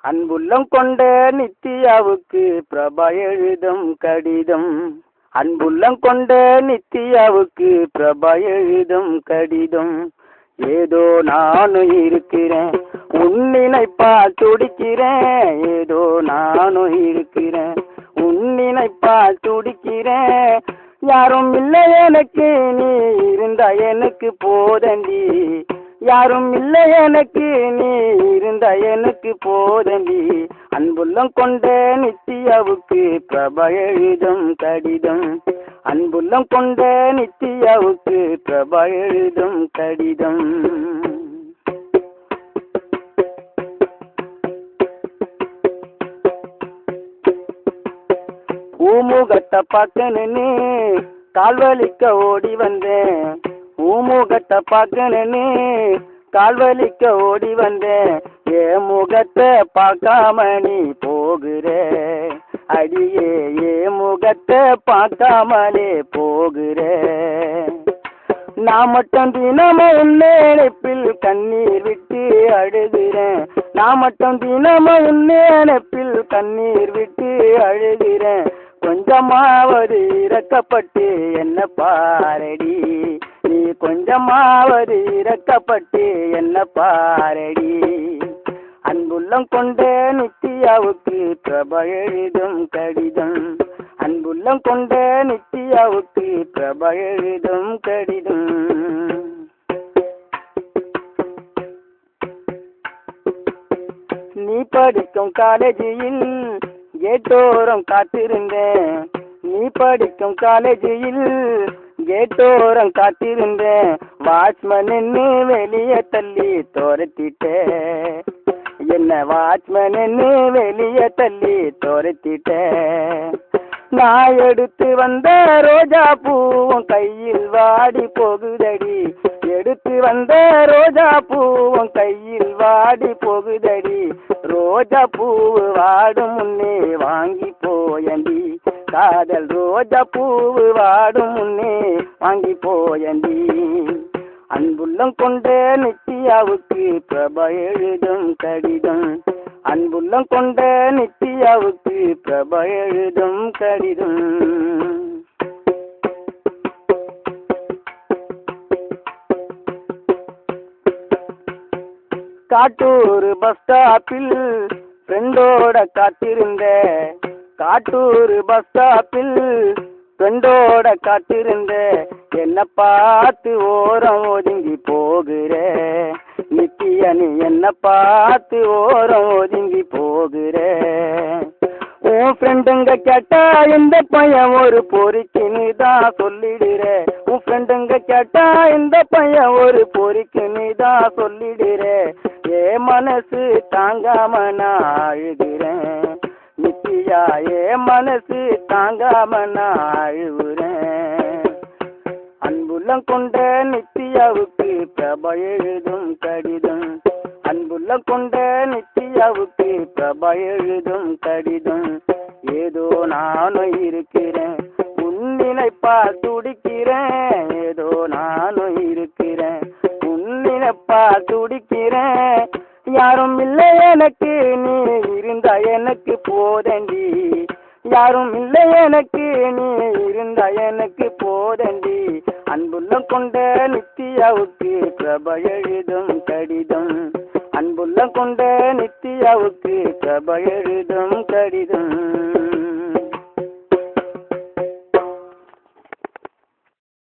அன்புள்ளம் கொண்ட நித்யாவுக்கு பிரபா எழுதும் கடிதம். அன்புள்ளம் கொண்ட நித்யாவுக்கு பிரபா எழுதும் கடிதம். ஏதோ நானும் இருக்கிறேன், உன் நினைப்பால் துடிக்கிறேன். ஏதோ நானும் இருக்கிறேன், உன் நினைப்பால் துடிக்கிறேன். யாரும் இல்லை எனக்கு, நீ இருந்தா எனக்கு போதண்டி. யாரும் இல்லை எனக்கு, நீ இருந்தா எனக்கு போதண்டி. அன்புள்ளம் கொண்ட நித்யாவுக்கு பிரபா எழுதும் கடிதம். அன்புள்ளம் கொண்ட நித்யாவுக்கு பிரபா எழுதும் கடிதம். ஊமுகத்தை பார்க்கணுன்னு கால்வலிக்க ஓடி வந்தேன். ஊமுகத்தை பார்க்கணுன்னு கால்வலிக்க ஓடி வந்தேன். ஏ முகத்தை பார்க்காம நீ போகிற அடியே, ஏ முகத்தை பார்க்காமலே போகிற. நான் மட்டும் தினமும் உன் நினைப்பில் கண்ணீர் விட்டு அழுகிறேன். நான் மட்டும் தினமும் உன் நினைப்பில் கண்ணீர் விட்டு அழுகிறேன். கொஞ்சமாவது இறக்கப்பட்டு என்ன பாரடி, நீ கொஞ்சமாவது இறக்கப்பட்டு என்ன பாரடி. அன்புள்ளம் கொண்ட நித்யாவுக்கு பிரபா எழுதும் கடிதம். அன்புள்ளம் கொண்ட நித்யாவுக்கு பிரபா எழுதும் கடிதம். நீ படிக்கும் காலேஜில் கேட்டோரம் காத்திருந்தேன். நீ படிக்கும் காலேஜில் கேட்டோரம் காத்திருந்தேன். வாட்ச்மன்னு வெளியே தள்ளி துரத்திட்டேன். என்ன வாட்ச்மன்னு வெளியே தள்ளி துரத்திட்டேன். நான் எடுத்து வந்த ரோஜா பூவும் கையில் வாடி போகுதடி. எடுத்து வந்த ரோஜா பூவும் கையில் வாடி போகுதடி. ரோஜா பூவு வாடும் முன்னே வாங்கி போயண்டி. காதல் ரோஜா பூவு வாடும் முன்னே வாங்கி போயண்டி. அன்புள்ளம் கொண்ட நித்யாவுக்கு பிரபா எழுதும் கடிதம். அன்புள்ளம் கொண்ட நித்யாவுக்கு பிரபா எழுதும் கடிதம். காட்டூர் பஸ் ஸ்டாப்பில் ஃப்ரெண்டோட காத்திருந்தேன். காட்டூர் பஸ் ஸ்டாப்பில் ஃப்ரெண்டோட காத்திருந்தேன். என்ன பார்த்து ஓரம் ஒதுங்கி போகிற நித்யா, நீ என்ன பார்த்து ஓரம் ஒதுங்கி போகிற. உன் ஃப்ரெண்டுங்க கேட்டா இந்த பையன் ஒரு பொறிக்குன்னு தான் சொல்லிடுற. உன் ஃப்ரெண்டுங்க கேட்டா இந்த பையன் ஒரு பொறிக்குன்னு தான் சொல்லிடுற. ஏ மனசு தாங்காம நான் அழுகிறேன் நித்யா, ஏ மனசு தாங்காம நான் அழுகிறேன். அன்புள்ளம் கொண்ட நித்யாவுக்கு பிரபா எழுதும் கடிதம். அன்புள்ளம் கொண்ட நித்யாவுக்கு பிரபா எழுதும் கடிதம். ஏதோ நானும் இருக்கிறேன், உன் நினைப்பால் துடிக்கிறேன். ஏதோ நானும் இருக்கிறேன், உன் நினைப்பால் துடிக்கிறேன். யாரும் இல்லை எனக்கு, நீ இருந்தா எனக்கு போதண்டி. யாரும் இல்லை எனக்கு, நீ இருந்தா எனக்கு போதண்டி. அன்புள்ளம் கொண்ட நித்யாவுக்கு பிரபா எழுதும் கடிதம். அன்புள்ளம் கொண்ட நித்யாவுக்கு பிரபா எழுதும் கடிதம்.